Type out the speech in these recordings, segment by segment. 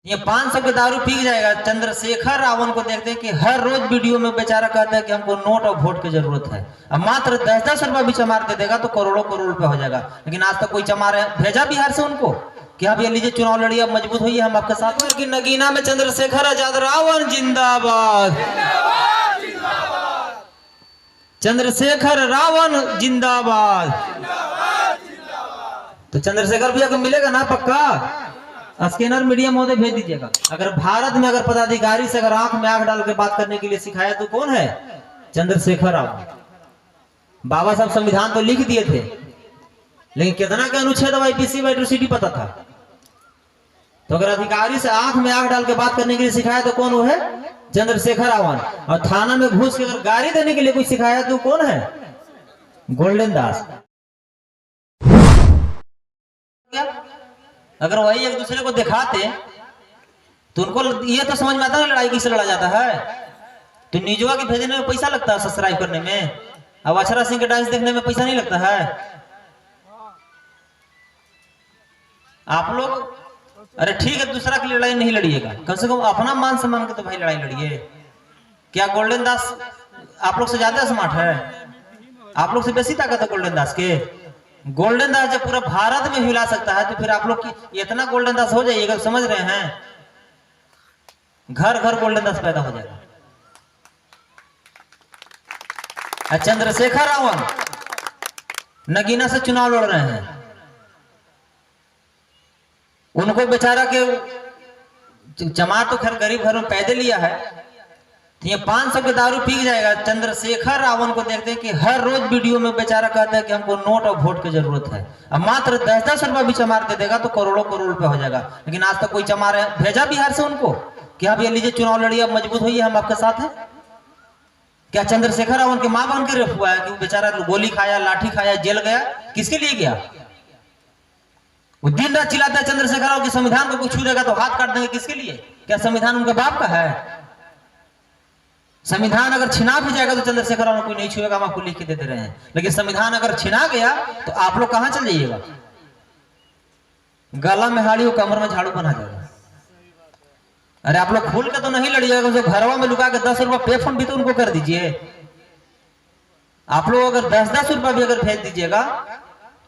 ये 500 के दारू पी जाएगा। चंद्रशेखर रावण को देखते हैं कि हर रोज वीडियो में बेचारा कहता है कि हमको नोट और वोट की जरूरत है। अब मात्र 10-10 रुपया भी चमार दे देगा तो करोड़ों करोड़ रुपया हो जाएगा। लेकिन आज तक कोई चमार भेजा बिहार से उनको कि आप ये लीजिए चुनाव लड़िए, अब मजबूत होइए, हम आपके साथ हैं। कि नगीना में चंद्रशेखर आजाद रावण जिंदाबाद, चंद्रशेखर रावण जिंदाबाद। तो चंद्रशेखर भैया को मिलेगा ना पक्का? स्कैनर मीडिया महोदय भेज दीजिएगा। अगर भारत में अगर पदाधिकारी से अगर आंख में आंख डाल के बात करने के लिए सिखाया तो कौन है? चंद्रशेखर रावण। बाबा साहब संविधान तो लिख दिए थे, लेकिन कितना का अनुच्छेद आईपीसी वाइट्रोसिटी पता था? तो अगर अधिकारी से आंख में आंख डाल के बात करने के लिए सिखाया तो कौन वो है? चंद्रशेखर रावण। और थाना में घुस के अगर गाड़ी देने के लिए कोई सिखाया तो कौन है? गोल्डन दास। अगर वही एक दूसरे को दिखाते तो उनको ये तो समझ में आता है लड़ाई किससे लड़ा जाता है। तो निजवा के भेजने में पैसा लगता है, सब्सक्राइब करने में। अब अक्षरा सिंह के डांस देखने में पैसा नहीं लगता है। आप लोग अरे ठीक है, दूसरा की लड़ाई नहीं लड़िएगा, कम से कम अपना मान सम्मान के तो भाई लड़ाई लड़िए। क्या गोल्डन दास आप लोग से ज्यादा स्मार्ट है? आप लोग से बेसी ताकत है गोल्डन दास के? गोल्डन दास जब पूरा भारत में हिला सकता है तो फिर आप लोग की इतना गोल्डन दास हो जाइएगा, समझ रहे हैं? घर घर गोल्डन दास पैदा हो जाएगा। चंद्रशेखर रावण नगीना से चुनाव लड़ रहे हैं। उनको बेचारा के जमात तो खैर गरीब घर में पैदे लिया है। ये 500 के दारू पी जाएगा। चंद्रशेखर रावण को देखते हैं कि हर रोज वीडियो में बेचारा कहता है कि हमको नोट और वोट की जरूरत है। अब मात्र 10-10 रुपया भी चमार दे देगा तो करोड़ों करोड़ रुपया हो जाएगा। लेकिन आज तक कोई चमार भेजा बिहार से उनको कि आप ये लीजिए चुनाव लड़िए, अब मजबूत होइए, हम आपके साथ हैं। क्या चंद्रशेखर रावण के मां बहन के रेप हुआ है कि बेचारा गोली खाया, लाठी खाया, जेल गया? किसके लिए गया? वो दिन रात चिल्लाता है चंद्रशेखर रावण के संविधान को कुछ छू देगा तो हाथ काट देंगे। किसके लिए? क्या संविधान उनके बाप का है? संविधान अगर छिना भी जाएगा तो चंद्रशेखर रावण कोई नहीं छुएगा, हम आपको लिख के देते रहे हैं। लेकिन संविधान अगर छिना गया तो आप लोग कहां चल जाइएगा? गला में हाड़ी और कमर में झाड़ू बना जाएगा। अरे आप लोग खोल के तो नहीं लड़िएगा, जो घरवा में लुका के 10 रुपया पे फोन भी तो उनको कर दीजिए। आप लोग अगर 10-10 रुपया भी अगर भेज दीजिएगा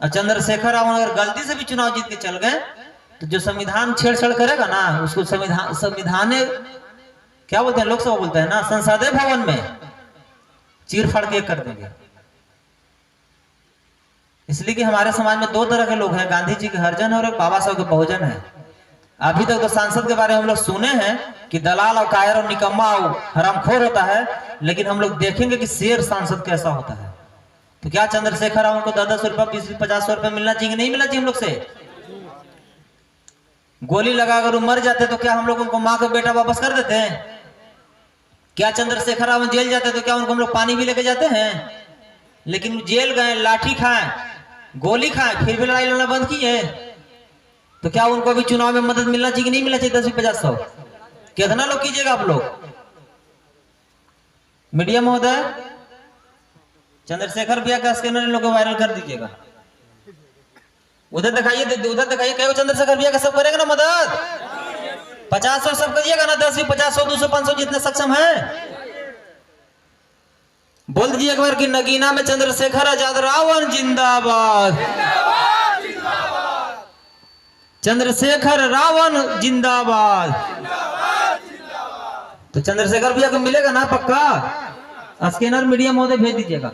और चंद्रशेखर रावण अगर गलती से भी चुनाव जीत के चल गए तो जो संविधान छेड़छाड़ करेगा ना उसको संविधान क्या बोलते हैं, लोकसभा बोलते हैं ना, संसदीय भवन में चीर फाड़ के कर देंगे। इसलिए कि हमारे समाज में 2 तरह के लोग हैं, गांधी जी के हरिजन है और एक बाबा साहब के बहुजन है। अभी तक तो सांसद के बारे में हम लोग सुने हैं कि दलाल और कायर और निकम्मा और हरामखोर होता है, लेकिन हम लोग देखेंगे कि शेर सांसद कैसा होता है। तो क्या चंद्रशेखर रावण को 10-10 रुपया, 20-50 रुपया मिलना चाहिए? नहीं मिलना चाहिए हम लोग से? गोली लगाकर वो मर जाते तो क्या हम लोग उनको माँ का बेटा वापस कर देते हैं? क्या चंद्रशेखर रावण जेल जाते तो क्या उनको हम लोग पानी भी लेके जाते हैं? लेकिन जेल गए, लाठी खाए, गोली खाए, फिर भी लड़ाई लड़ना बंद किए। तो क्या उनको अभी चुनाव में मदद मिलना चाहिए कि नहीं मिलना चाहिए? 10-50 कितना लोग कीजिएगा आप लोग? मीडिया महोदय चंद्रशेखर भैया का स्कैनर इन लोग को वायरल कर दीजिएगा। उधर दिखाइए, क्या चंद्रशेखर भैया का सब करेगा ना मदद? 50 सब करिएगा ना, 10 भी 50, 100, 200, 500 जितने सक्षम है बोल दीजिए एक बार कि नगीना में चंद्रशेखर आजाद रावण जिंदाबाद, चंद्रशेखर रावण जिंदाबाद। तो चंद्रशेखर भैया को मिलेगा ना पक्का? स्कैनर मीडिया महोदय भेज दीजिएगा।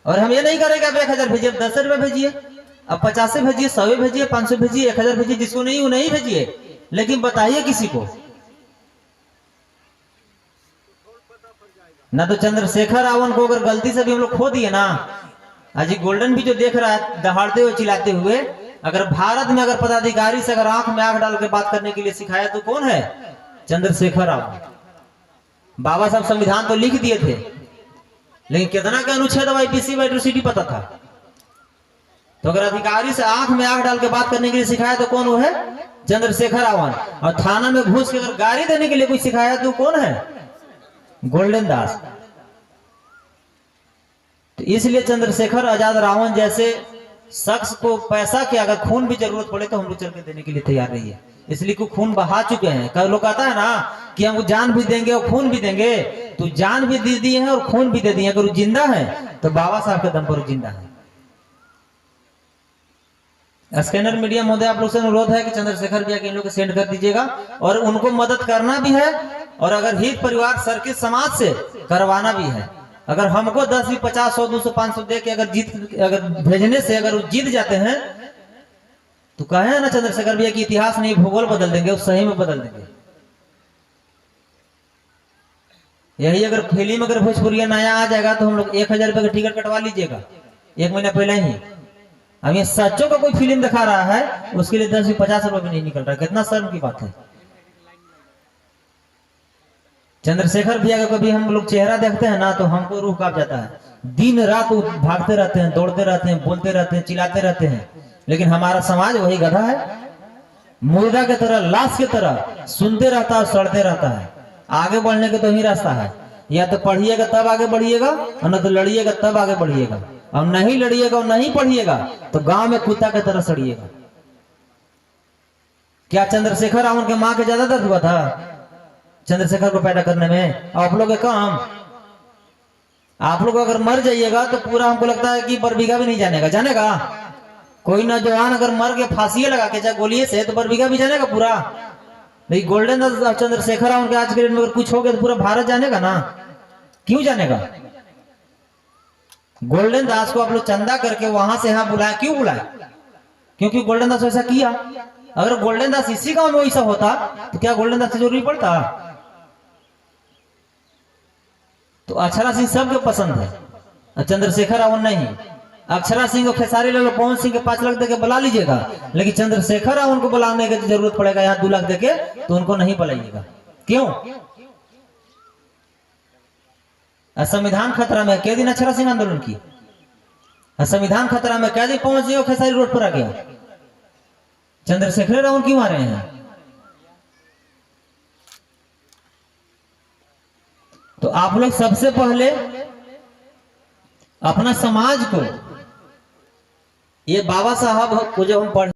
और हम ये नहीं करेंगे आप 1000 भेजिए, 10 रुपए भेजिए, अब 50 भेजिए, 100 भेजिए, 500 भेजिए, 1000 भेजिए, जिसको नहीं वो नहीं भेजिए, लेकिन बताइए किसी को ना। तो चंद्रशेखर रावण को अगर गलती से भी हम लोग खो दिए ना, अजी गोल्डन भी जो देख रहा है दहाड़ते हुए चिल्लाते हुए, अगर भारत में अगर पदाधिकारी से अगर आंख में आंख डाल के बात करने के लिए सिखाया तो कौन है? चंद्रशेखर रावण। बाबा साहब संविधान तो लिख दिए थे, लेकिन कितना का अनुच्छेद आईपीसी वाइट्रोसिटी पता था? तो अगर अधिकारी से आंख में आंख डाल के बात करने के लिए सिखाया तो कौन वो है? चंद्रशेखर रावण। और थाना में घुस के अगर गाड़ी देने के लिए कोई सिखाया तो कौन है? गोल्डन दास। तो इसलिए चंद्रशेखर आजाद रावण जैसे शख्स को पैसा की अगर खून भी जरूरत पड़े तो हम लोग चल के देने के लिए तैयार रहिए। इसलिए को खून बहा चुके हैं। कई लोग कहता है ना कि हम जान भी देंगे और खून भी देंगे, तो जान भी दे दिए हैं और खून भी दे दिए। अगर वो जिंदा है तो बाबा साहब के दम पर वो जिंदा है। स्कैनर मीडिया महोदय आप लोग से अनुरोध है कि चंद्रशेखर भैया के इन लोग को सेंड कर दीजिएगा, और उनको मदद करना भी है, और अगर हित परिवार सर्किट समाज से करवाना भी है। अगर हमको 10 भी 50 100 200 500 दे के अगर भेजने से अगर वो जीत जाते हैं तो कहे ना चंद्रशेखर भैया की इतिहास नहीं भूगोल बदल देंगे, वो सही में बदल देंगे। यही अगर फिल्म अगर भोजपुरिया नया आ जाएगा तो हम लोग 1000 रुपए का टिकट कटवा लीजिएगा 1 महीना पहले ही। अब ये सच्चों का कोई फिल्म दिखा रहा है उसके लिए 10 भी 50 रुपए भी नहीं निकल रहा। कितना शर्म की बात है। चंद्रशेखर भैया का कभी हम लोग चेहरा देखते हैं ना तो हमको रूह कांप जाता है। दिन रात भागते रहते हैं, दौड़ते रहते हैं, बोलते रहते हैं, चिल्लाते रहते हैं, लेकिन हमारा समाज वही गधा है, मुर्दा की तरह, लाश की तरह सुनते रहता है, सड़ते रहता है। आगे बढ़ने का तो ही रास्ता है, या तो पढ़िएगा तब आगे बढ़िएगा, और न तो लड़िएगा तब आगे बढ़िएगा। और नहीं लड़िएगा और नहीं पढ़िएगा तो गांव में कुत्ता की तरह सड़िएगा। क्या चंद्रशेखर रावण के माँ के ज्यादा दर्द हुआ था चंद्रशेखर को पैदा करने में? आप लोग काम, आप लोग अगर मर जाइएगा तो पूरा हमको लगता है कि बरबीघा भी नहीं जानेगा। जानेगा कोई नौजवान अगर मर के फांसी लगा के चाहे गोलिये से तो बरबीघा भी जानेगा पूरा? नहीं, गोल्डन दास चंद्रशेखर रावण के आज के डेट में अगर कुछ हो गया तो पूरा भारत जानेगा ना। क्यों जानेगा? गोल्डन दास को आप लोग चंदा करके वहां से यहाँ बुलाया, क्यों बुलाया? क्योंकि गोल्डन दास वैसा किया। अगर गोल्डन दास इसी गांव में वैसा होता तो क्या गोल्डन दास की जरूरी पड़ता? तो अक्षरा सिंह सबके पसंद है, चंद्रशेखर रावण नहीं। अक्षरा सिंह को खेसारी लाल पवन सिंह के 5 लाख देके बुला लीजिएगा, लेकिन चंद्रशेखर रावण को बुलाने की जरूरत पड़ेगा यहाँ 2 लाख देके, तो उनको नहीं बुलाइएगा। क्यों? संविधान खतरा में। कै दिन अक्षरा सिंह आंदोलन की? संविधान खतरा में। कै दिन पवन सिंह खेसारी रोड पर आ गया? चंद्रशेखर रावण क्यों आ रहे हैं? तो आप लोग सबसे पहले अपना समाज को, ये बाबा साहब को जब हम पढ़